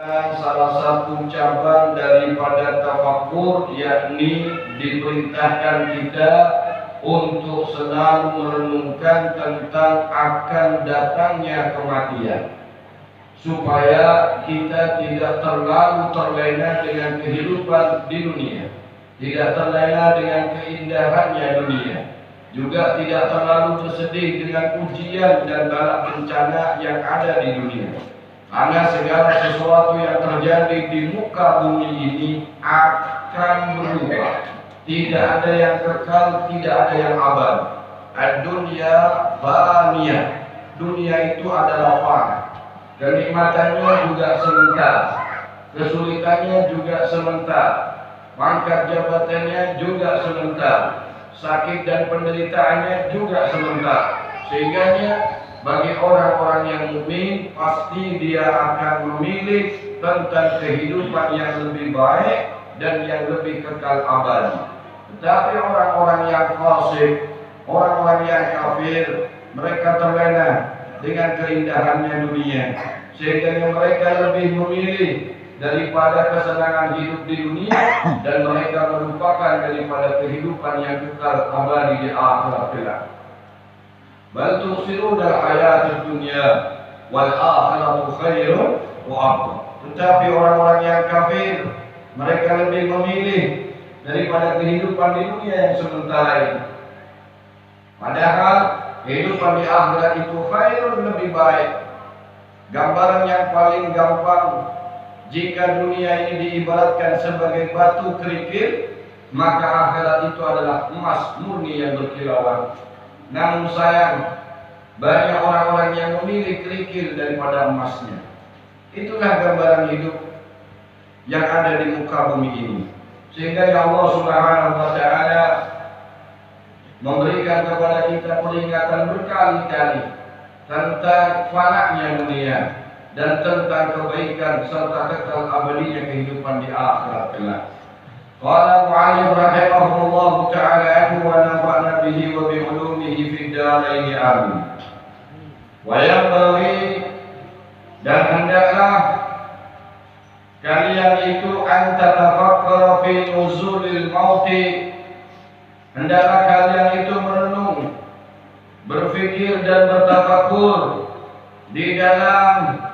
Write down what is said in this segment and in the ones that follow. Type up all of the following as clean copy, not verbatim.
Salah satu cabang daripada tafakkur, yakni diperintahkan kita untuk selalu merenungkan tentang akan datangnya kematian, supaya kita tidak terlalu terlena dengan kehidupan di dunia, tidak terlena dengan keindahannya dunia, juga tidak terlalu bersedih dengan ujian dan bala bencana yang ada di dunia. Karena segala sesuatu yang terjadi di muka bumi ini akan berubah. Tidak ada yang kekal, tidak ada yang abadi. Ad-dunya faniyah. Dunia itu adalah fana. Kenikmatannya juga sementara, kesulitannya juga sementara, pangkat jabatannya juga sementara, sakit dan penderitaannya juga sementara. Sehingga bagi orang-orang yang mukmin, pasti dia akan memilih tentang kehidupan yang lebih baik dan yang lebih kekal abadi. Tetapi orang-orang yang fasik, orang-orang yang kafir, mereka terlena dengan keindahannya dunia, sehingga mereka lebih memilih daripada kesenangan hidup di dunia, dan mereka melupakan daripada kehidupan yang kekal abadi di akhirat kelak. Bal tu'thiruna al-hayata dunya wal akhiratu khairun wa abqa. Tetapi orang-orang yang kafir, mereka lebih memilih daripada kehidupan di dunia yang sementara ini. Padahal kehidupan di akhirat itu khairun, lebih baik. Gambaran yang paling gampang, jika dunia ini diibaratkan sebagai batu kerikil, maka akhirat itu adalah emas murni yang berkilauan. Namun sayang, banyak orang-orang yang memilih kerikil daripada emasnya. Itulah gambaran hidup yang ada di muka bumi ini. Sehingga Allah Subhanahu wa Ta'ala memberikan kepada kita peringatan berkali-kali tentang fananya dunia dan tentang kebaikan serta kekal abadinya kehidupan di akhirat kelak. Qala mu'allif rahimahullah ta'ala wa nafa'na bihi wa bi ulumihi fid dharain amin. Wa yanbaghi, dan hendaklah kalian itu an tatafakkara fi nuzulil mauti, hendaklah kalian itu merenung, berfikir dan bertafakkur di dalam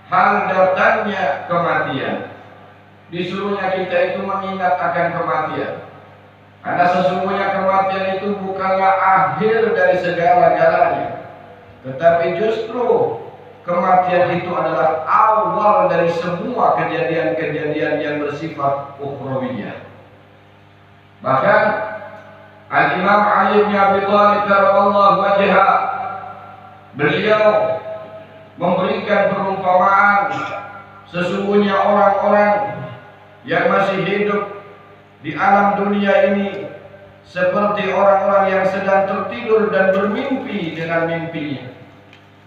hal datangnya kematian. Disuruhnya kita itu mengingat akan kematian, karena sesungguhnya kematian itu bukanlah akhir dari segala-galanya, tetapi justru kematian itu adalah awal dari semua kejadian-kejadian yang bersifat ukhrawiyah. Bahkan Al-Imam Ali bin Abi Thalib karramallahu wajhah, beliau memberikan perumpamaan, sesungguhnya orang-orang yang masih hidup di alam dunia ini seperti orang-orang yang sedang tertidur dan bermimpi dengan mimpinya.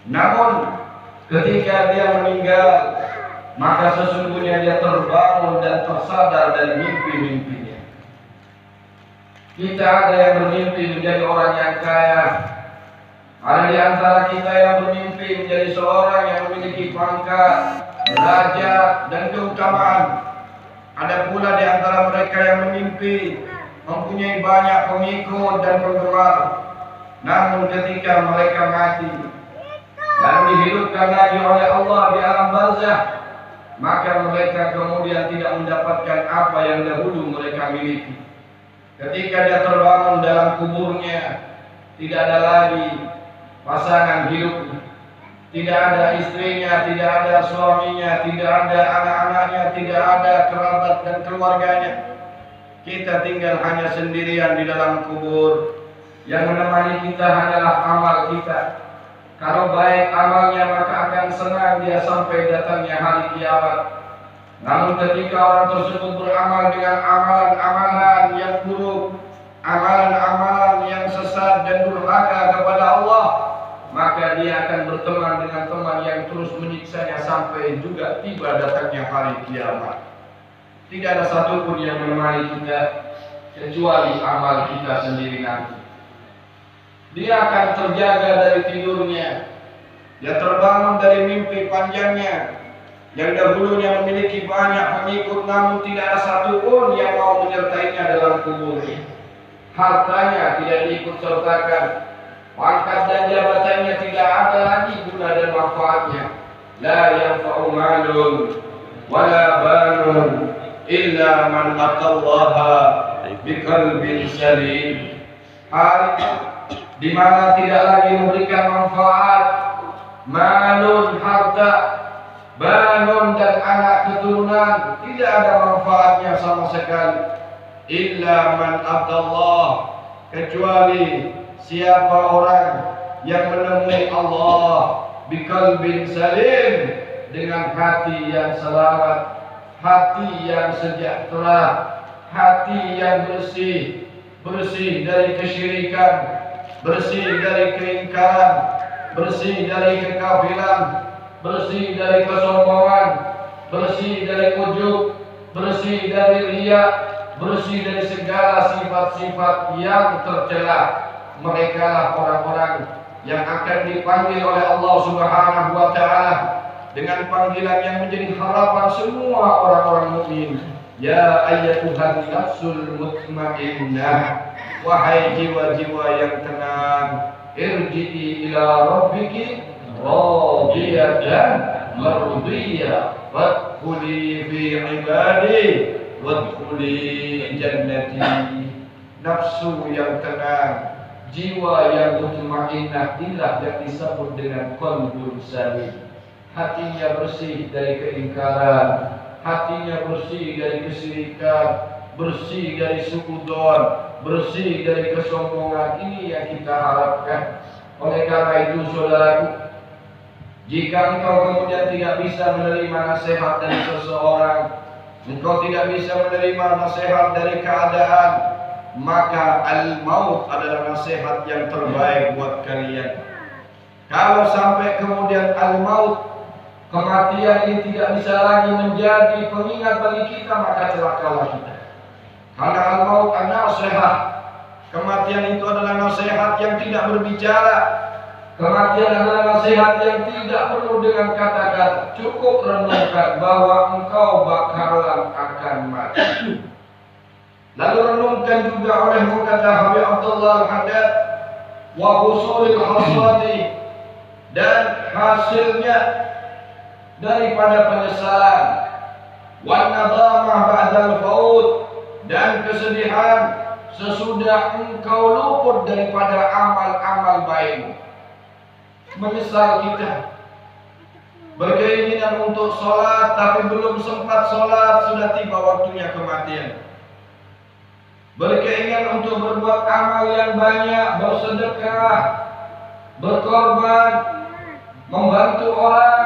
Namun ketika dia meninggal, maka sesungguhnya dia terbangun dan tersadar dari mimpi-mimpinya. Kita ada yang bermimpi menjadi orang yang kaya, ada di antara kita yang bermimpi menjadi seorang yang memiliki pangkat, derajat dan keutamaan. Ada pula di antara mereka yang memimpi mempunyai banyak pengikut dan penggemar. Namun ketika mereka mati dan dihidupkan lagi oleh Allah di alam barzakh, maka mereka kemudian tidak mendapatkan apa yang dahulu mereka miliki. Ketika dia terbangun dalam kuburnya, tidak ada lagi pasangan hidupnya, tidak ada istrinya, tidak ada suaminya, tidak ada anak-anaknya, tidak ada kerabat dan keluarganya. Kita tinggal hanya sendirian di dalam kubur. Yang menemani kita hanyalah amal kita. Kalau baik amalnya, maka akan senang dia sampai datangnya hari kiamat. Namun ketika orang tersebut beramal dengan amalan-amalan yang buruk, amalan-amalan yang sesat dan durhaka kepada Allah, maka dia akan berteman dengan teman yang terus menyiksanya sampai juga tiba datangnya hari kiamat. Tidak ada satupun yang menemani kita kecuali amal kita sendiri nanti. Dia akan terjaga dari tidurnya, dia terbangun dari mimpi panjangnya, yang dahulunya memiliki banyak pengikut namun tidak ada satu pun yang mau menyertainya dalam kuburnya. Hartanya tidak diikut sertakan, pangkat dan jabatannya tidak ada lagi guna dan manfaatnya. La yanfa'u malun wala banun illa man atallaha biqalbin salim. Hal di mana tidak lagi memberikan manfaat malun harta, banun dan anak keturunan, tidak ada manfaatnya sama sekali. Illa man abdallah, kecuali siapa orang yang menemui Allah biqalbin salim, dengan hati yang selamat, hati yang sejahtera, hati yang bersih, bersih dari kesyirikan, bersih dari keingkaran, bersih dari kekafiran, bersih dari kesombongan, bersih dari ujub, bersih dari riya, bersih dari segala sifat-sifat yang tercela. Mereka lah orang-orang yang akan dipanggil oleh Allah Subhanahu wa Ta'ala dengan panggilan yang menjadi harapan semua orang-orang mukmin. Ya ayyatuhan nafsul mutmainnah, wahai jiwa-jiwa yang tenang, irji'i ila rabbiki radiyatan mardiyah wadkhuli fi ibadi wadkhuli jannati. Nafsu yang tenang, jiwa yang mutmainnah, inilah yang disebut dengan qalbun salim. Hatinya bersih dari keingkaran, hatinya bersih dari kesyirikan, bersih dari suudzon, bersih dari kesombongan. Ini yang kita harapkan. Oleh karena itu saudaraku, jika engkau kemudian tidak bisa menerima nasihat dari seseorang, engkau tidak bisa menerima nasihat dari keadaan, maka al-maut adalah nasihat yang terbaik buat kalian. Kalau sampai kemudian al-maut, kematian ini tidak bisa lagi menjadi pengingat bagi kita, maka celakalah kita. Karena al-maut an-nasihat, kematian itu adalah nasihat yang tidak berbicara. Kematian adalah nasihat yang tidak perlu dengan kata-kata. Cukup renungkan bahwa engkau bakalan akan mati. Lalu renungkan juga oleh kata Habib Abdullah Al-Haddad, wa husulil hasrati, dan hasilnya daripada penyesalan, wan nadamah ba'dal faut, dan kesedihan sesudah engkau luput daripada amal-amal baikmu. Menyesal kita, berkeinginan untuk sholat tapi belum sempat sholat, sudah tiba waktunya kematian. Berkeinginan untuk berbuat amal yang banyak, bersedekah, berkorban, membantu orang,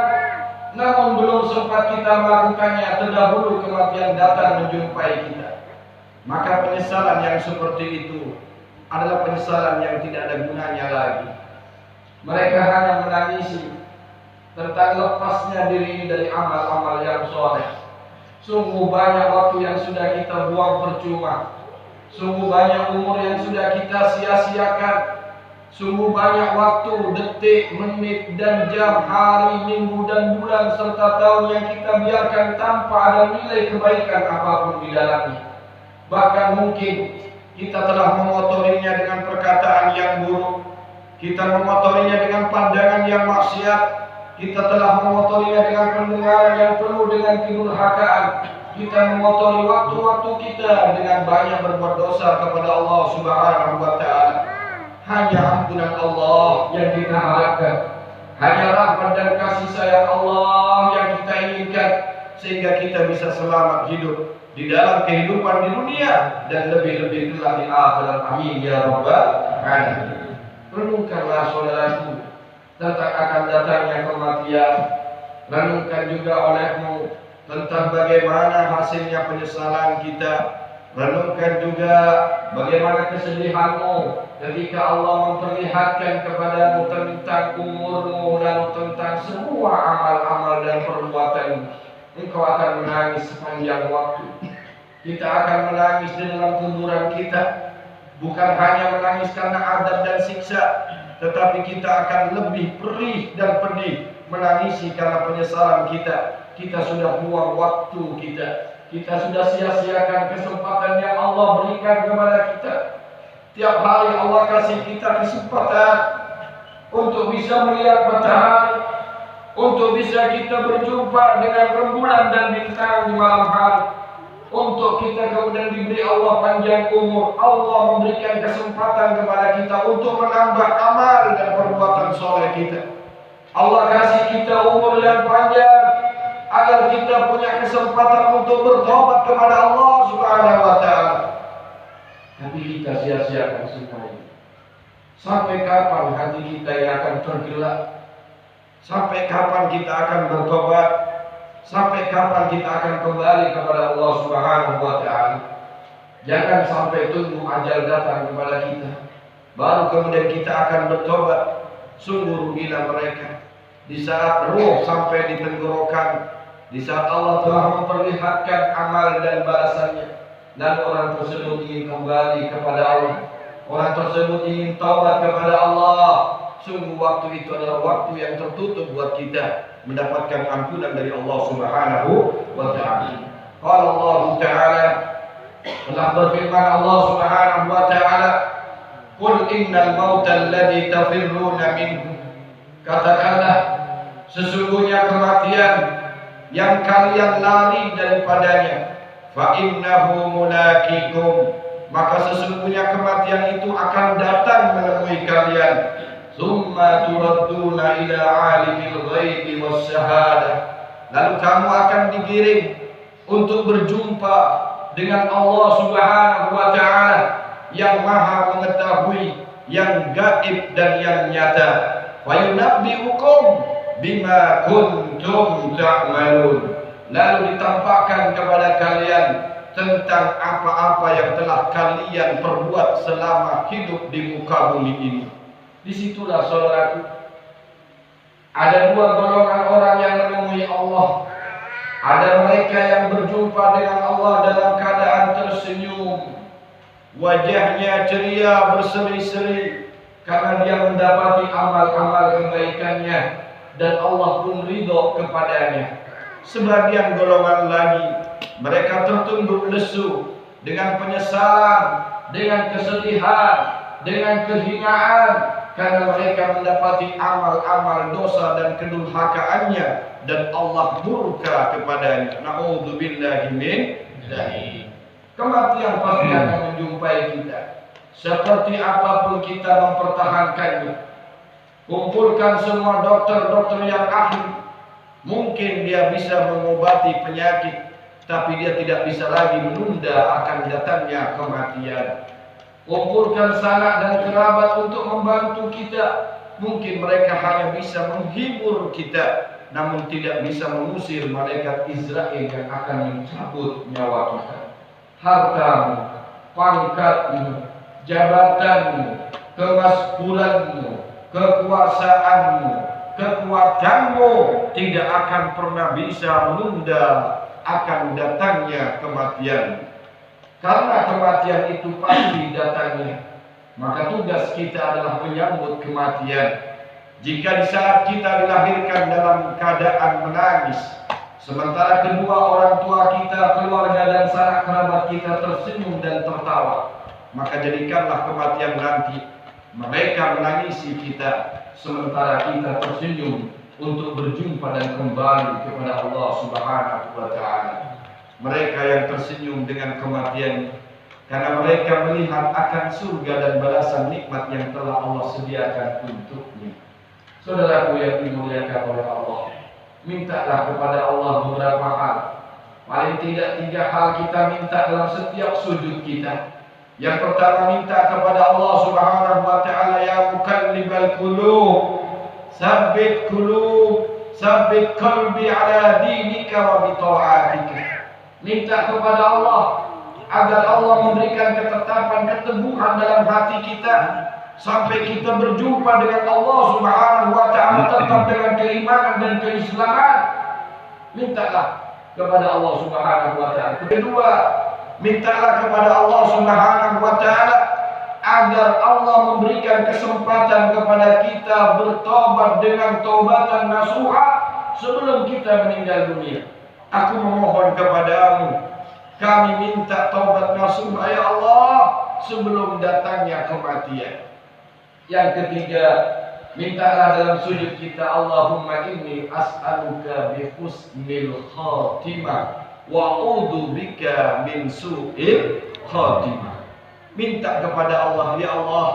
namun belum sempat kita melakukannya, terdahulu kematian datang menjumpai kita. Maka penyesalan yang seperti itu adalah penyesalan yang tidak ada gunanya lagi. Mereka hanya menangisi tentang lepasnya diri dari amal-amal yang soleh. Sungguh banyak waktu yang sudah kita buang percuma. Sungguh banyak umur yang sudah kita sia-siakan. Sungguh banyak waktu, detik, menit, dan jam, hari, minggu, dan bulan, serta tahun yang kita biarkan tanpa ada nilai kebaikan apapun di dalamnya. Bahkan mungkin kita telah mengotorinya dengan perkataan yang buruk. Kita mengotorinya dengan pandangan yang maksiat. Kita telah mengotorinya dengan pendengaran yang penuh dengan kedurhakaan. Kita mengotori waktu-waktu kita dengan banyak berbuat dosa kepada Allah Subhanahu wa Ta'ala. Hanya ampunan Allah yang kita harapkan, hanya rahmat dan kasih sayang Allah yang kita inginkan, sehingga kita bisa selamat hidup di dalam kehidupan di dunia dan lebih-lebih kelak di akhirat. Amin ya rabbal alamin. Renungkanlah saudaraku tentang akan datangnya kematian. Renungkan juga olehmu tentang bagaimana hasilnya penyesalan kita. Renungkan juga bagaimana kesedihanmu ketika Allah memperlihatkan kepadamu tentang umurmu, lalu tentang semua amal-amal dan perbuatanmu. Engkau akan menangis sepanjang waktu. Kita akan menangis di dalam kuburan kita. Bukan hanya menangis karena azab dan siksa, tetapi kita akan lebih perih dan pedih menangisi karena penyesalan kita. kita sudah buang waktu kita sudah sia-siakan kesempatan yang Allah berikan kepada kita. Tiap hari Allah kasih kita kesempatan untuk bisa melihat matahari, untuk bisa kita berjumpa dengan rembulan dan bintang di malam hari, untuk kita kemudian diberi Allah panjang umur. Allah memberikan kesempatan kepada kita untuk menambah amal dan perbuatan soleh kita. Allah kasih kita umur yang panjang agar kita punya kesempatan untuk bertobat kepada Allah Subhanahu wa taala. Tapi kita sia-siakan semua ini. Sampai kapan hati kita yang akan tergelak? Sampai kapan kita akan bertobat? Sampai kapan kita akan kembali kepada Allah Subhanahu wa taala? Jangan sampai tunggu ajal datang kepada kita baru kemudian kita akan bertobat. Sungguh rugilah mereka di saat ruh sampai di tenggorokan, di saat Allah telah memperlihatkan amal dan balasannya, dan orang tersebut ingin kembali kepada Allah, orang tersebut ingin taubat kepada Allah. Sungguh waktu itu adalah waktu yang tertutup buat kita mendapatkan ampunan dari Allah Subhanahu wa taala. Qala Allah Ta'ala, telah berfirman Allah Subhanahu wa taala, "Qul innal mauta alladzi tafirruna minhu." Katakanlah, sesungguhnya kematian yang kalian lari daripadanya, fa innahu mulaqikum, maka sesungguhnya kematian itu akan datang menemui kalian. Tsumma turadduna ila alimil ghaibi wasyahada, lalu kamu akan digiring untuk berjumpa dengan Allah Subhanahu wa taala yang Maha mengetahui yang gaib dan yang nyata. Wa yunabbi'ukum bima kuntum ta'malun, lalu ditampakkan kepada kalian tentang apa-apa yang telah kalian perbuat selama hidup di muka bumi ini. Disitulah saudaraku, ada dua golongan orang yang menemui Allah. Ada mereka yang berjumpa dengan Allah dalam keadaan tersenyum, wajahnya ceria berseri-seri karena dia mendapati amal-amal kebaikannya dan Allah pun ridho kepadanya. Sebagian golongan lagi, mereka tertunduk lesu dengan penyesalan, dengan kesedihan, dengan kehinaan, karena mereka mendapati amal-amal dosa dan kedurhakaannya dan Allah murka kepadanya. Na'udzubillahi min dzalik. Kematian pasti akan menjumpai kita. Seperti apapun kita mempertahankannya. Kumpulkan semua dokter-dokter yang ahli. Mungkin dia bisa mengobati penyakit, tapi dia tidak bisa lagi menunda akan datangnya kematian. Kumpulkan sanak dan kerabat untuk membantu kita. Mungkin mereka hanya bisa menghibur kita, namun tidak bisa mengusir malaikat Israel yang akan mencabut nyawa kita. Hartamu, pangkatmu, jabatanmu, kemaskulanmu, kekuasaanmu, kekuatanmu tidak akan pernah bisa menunda akan datangnya kematian. Karena kematian itu pasti datangnya, maka tugas kita adalah menyambut kematian. Jika di saat kita dilahirkan dalam keadaan menangis, sementara kedua orang tua kita, keluarga dan sanak kerabat kita tersenyum dan tertawa, maka jadikanlah kematian nanti mereka menangisi kita, sementara kita tersenyum untuk berjumpa dan kembali kepada Allah Subhanahu wa taala. Mereka yang tersenyum dengan kematian karena mereka melihat akan surga dan balasan nikmat yang telah Allah sediakan untuknya. Saudaraku yang dimuliakan oleh Allah, mintalah kepada Allah beberapa hal. Paling tidak 3 hal kita minta dalam setiap sujud kita. Yang pertama, minta kepada Allah Subhanahu wa taala, ya mukallibal qulub, tsabbit qalbi ala dinika wa bi ta'atika. Minta kepada Allah agar Allah memberikan ketetapan, keteguhan dalam hati kita sampai kita berjumpa dengan Allah Subhanahu wa taala tetap dengan keimanan dan keislaman. Mintalah kepada Allah Subhanahu wa taala. Kedua, mintalah kepada Allah Subhanahu wa taala agar Allah memberikan kesempatan kepada kita bertobat dengan taubatan nasuha sebelum kita meninggal dunia. Aku memohon kepadamu, kami minta taubat nasuh ya Allah sebelum datangnya kematian. Yang ketiga, mintalah dalam sujud kita, Allahumma inni as'aluka bi husnil khatimah wa a'udzu bika min su'il khatimah. Minta kepada Allah, ya Allah,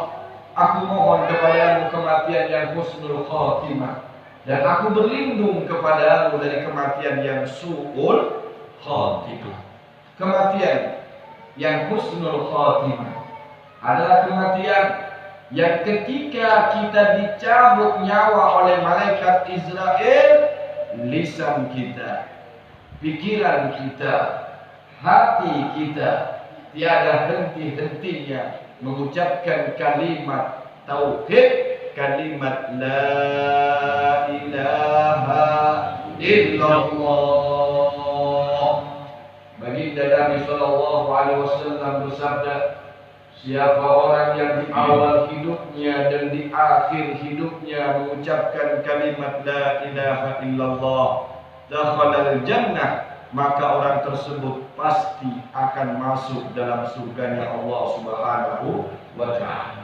aku mohon kepadamu kematian yang husnul khatimah, dan aku berlindung kepadamu dari kematian yang su'ul khatimah. Kematian yang husnul khatimah adalah kematian yang ketika kita dicabut nyawa oleh malaikat Israel, lisan kita, pikiran kita, hati kita tiada henti-hentinya mengucapkan kalimat tauhid, kalimat la ilaha illallah. Baginda Nabi sallallahu alaihi wasallam bersabda, siapa orang yang di awal hidupnya dan di akhir hidupnya mengucapkan kalimat la ilaha illallah, dakhalal jannah, maka orang tersebut pasti akan masuk dalam surganya Allah Subhanahu wa ta'ala.